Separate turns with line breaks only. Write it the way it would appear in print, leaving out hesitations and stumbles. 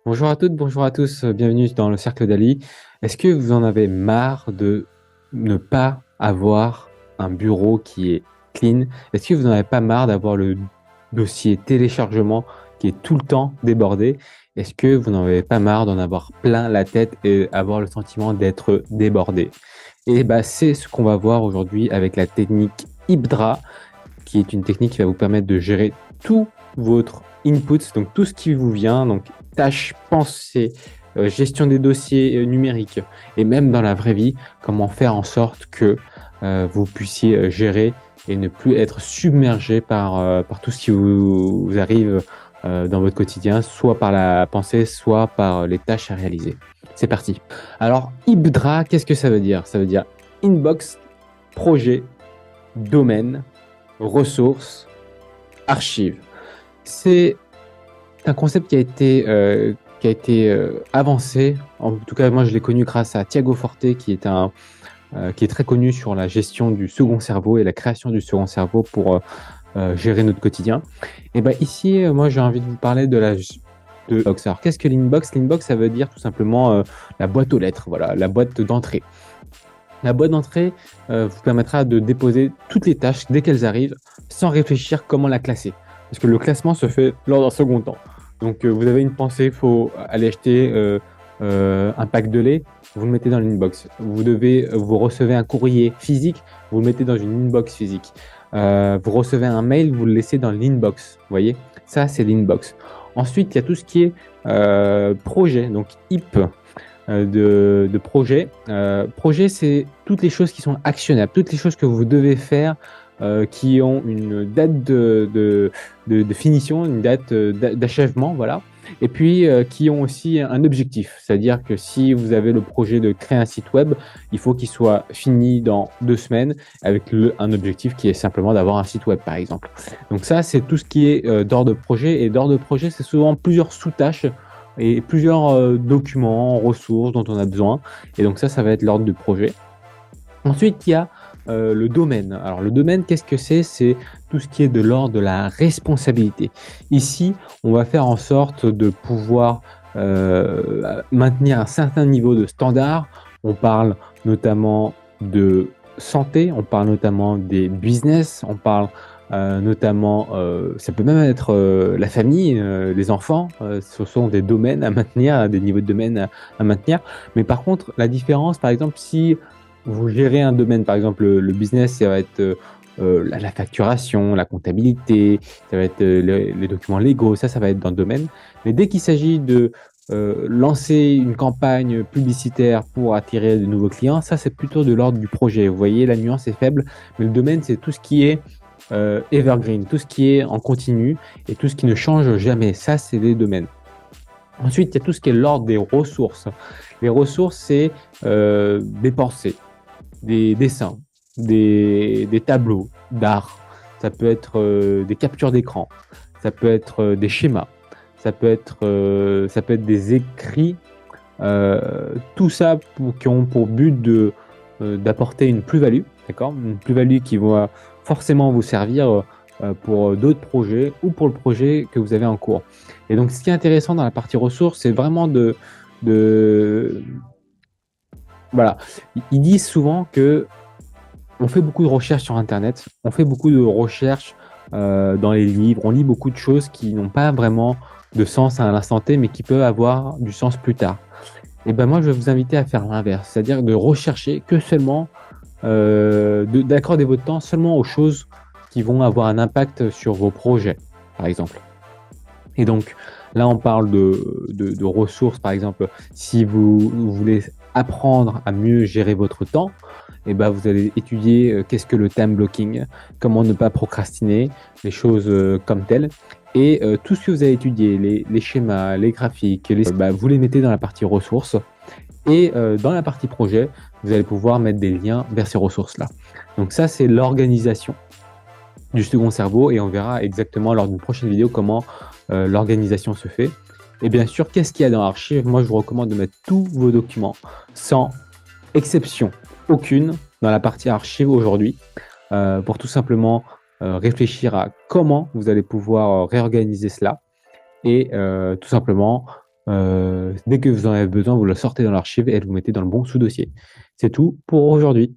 Bonjour à toutes, bonjour à tous, bienvenue dans le Cercle d'Ali. Est-ce que vous en avez marre de ne pas avoir un bureau qui est clean? Est-ce que vous n'en avez pas marre d'avoir le dossier téléchargement qui est tout le temps débordé? Est-ce que vous n'en avez pas marre d'en avoir plein la tête et avoir le sentiment d'être débordé? Et bah, c'est ce qu'on va voir aujourd'hui avec la technique Ibdra, qui est une technique qui va vous permettre de gérer tout votre input, donc tout ce qui vous vient, donc tâches, pensées, gestion des dossiers numériques, et même dans la vraie vie, comment faire en sorte que vous puissiez gérer et ne plus être submergé par tout ce qui vous arrive dans votre quotidien, soit par la pensée, soit par les tâches à réaliser. C'est parti. Alors, Ibdra, qu'est-ce que ça veut dire? Ça veut dire inbox, projet, domaine, ressources, archives. C'est un concept qui a été avancé. En tout cas, moi, je l'ai connu grâce à Thiago Forte, qui est très connu sur la gestion du second cerveau et la création du second cerveau pour gérer notre quotidien. Et ben ici, moi, j'ai envie de vous parler de l'inbox. Alors, qu'est-ce que l'inbox? L'inbox, ça veut dire tout simplement la boîte aux lettres, voilà, la boîte d'entrée. La boîte d'entrée vous permettra de déposer toutes les tâches dès qu'elles arrivent sans réfléchir comment la classer. Parce que le classement se fait lors d'un second temps. Donc vous avez une pensée, il faut aller acheter un pack de lait, vous le mettez dans l'inbox. Vous recevez un courrier physique, vous le mettez dans une inbox physique. Vous recevez un mail, vous le laissez dans l'inbox. Vous voyez, ça c'est l'inbox. Ensuite, il y a tout ce qui est projet, donc IP de projet. Projet, c'est toutes les choses qui sont actionnables, toutes les choses que vous devez faire qui ont une date de finition, une date d'achèvement, voilà. Et puis qui ont aussi un objectif, c'est-à-dire que si vous avez le projet de créer un site web, il faut qu'il soit fini dans 2 semaines avec un objectif qui est simplement d'avoir un site web, par exemple. Donc ça, c'est tout ce qui est d'ordre de projet. Et d'ordre de projet, c'est souvent plusieurs sous-tâches et plusieurs documents, ressources dont on a besoin. Et donc ça va être l'ordre du projet. Ensuite, il y a le domaine. Alors le domaine, qu'est-ce que c'est? C'est tout ce qui est de l'ordre de la responsabilité. Ici, on va faire en sorte de pouvoir maintenir un certain niveau de standard. On parle notamment de santé, on parle notamment des business, on parle notamment, ça peut même être la famille, les enfants, ce sont des domaines à maintenir, des niveaux de domaine à maintenir. Mais par contre, la différence, par exemple, si vous gérez un domaine, par exemple, le business, ça va être la facturation, la comptabilité, ça va être les documents légaux, ça va être dans le domaine. Mais dès qu'il s'agit de lancer une campagne publicitaire pour attirer de nouveaux clients, ça, c'est plutôt de l'ordre du projet. Vous voyez, la nuance est faible, mais le domaine, c'est tout ce qui est evergreen, tout ce qui est en continu et tout ce qui ne change jamais. Ça, c'est les domaines. Ensuite, il y a tout ce qui est l'ordre des ressources. Les ressources, c'est des pensées, des dessins, des tableaux d'art. Ça peut être des captures d'écran. Ça peut être des schémas. Ça peut être des écrits. Tout ça qui ont pour but d'apporter une plus-value, d'accord? Une plus-value qui va forcément vous servir pour d'autres projets ou pour le projet que vous avez en cours. Et donc, ce qui est intéressant dans la partie ressources, c'est vraiment de voilà. Ils disent souvent que on fait beaucoup de recherches sur Internet, on fait beaucoup de recherches dans les livres, on lit beaucoup de choses qui n'ont pas vraiment de sens à l'instant T, mais qui peuvent avoir du sens plus tard. Et ben moi, je vais vous inviter à faire l'inverse, c'est-à-dire de rechercher que seulement, d'accorder votre temps seulement aux choses qui vont avoir un impact sur vos projets, par exemple. Et donc là, on parle de ressources, par exemple, si vous voulez apprendre à mieux gérer votre temps, et ben vous allez étudier qu'est-ce que le time blocking, comment ne pas procrastiner, les choses comme telles. Et tout ce que vous avez étudié, les schémas, les graphiques, vous les mettez dans la partie ressources. Et dans la partie projet, vous allez pouvoir mettre des liens vers ces ressources-là. Donc ça, c'est l'organisation du second cerveau et on verra exactement lors d'une prochaine vidéo comment l'organisation se fait. Et bien sûr, qu'est-ce qu'il y a dans Archive? Moi, je vous recommande de mettre tous vos documents sans exception aucune dans la partie Archive aujourd'hui pour tout simplement réfléchir à comment vous allez pouvoir réorganiser cela et tout simplement Dès que vous en avez besoin, vous le sortez dans l'archive et vous mettez dans le bon sous-dossier. C'est tout pour aujourd'hui.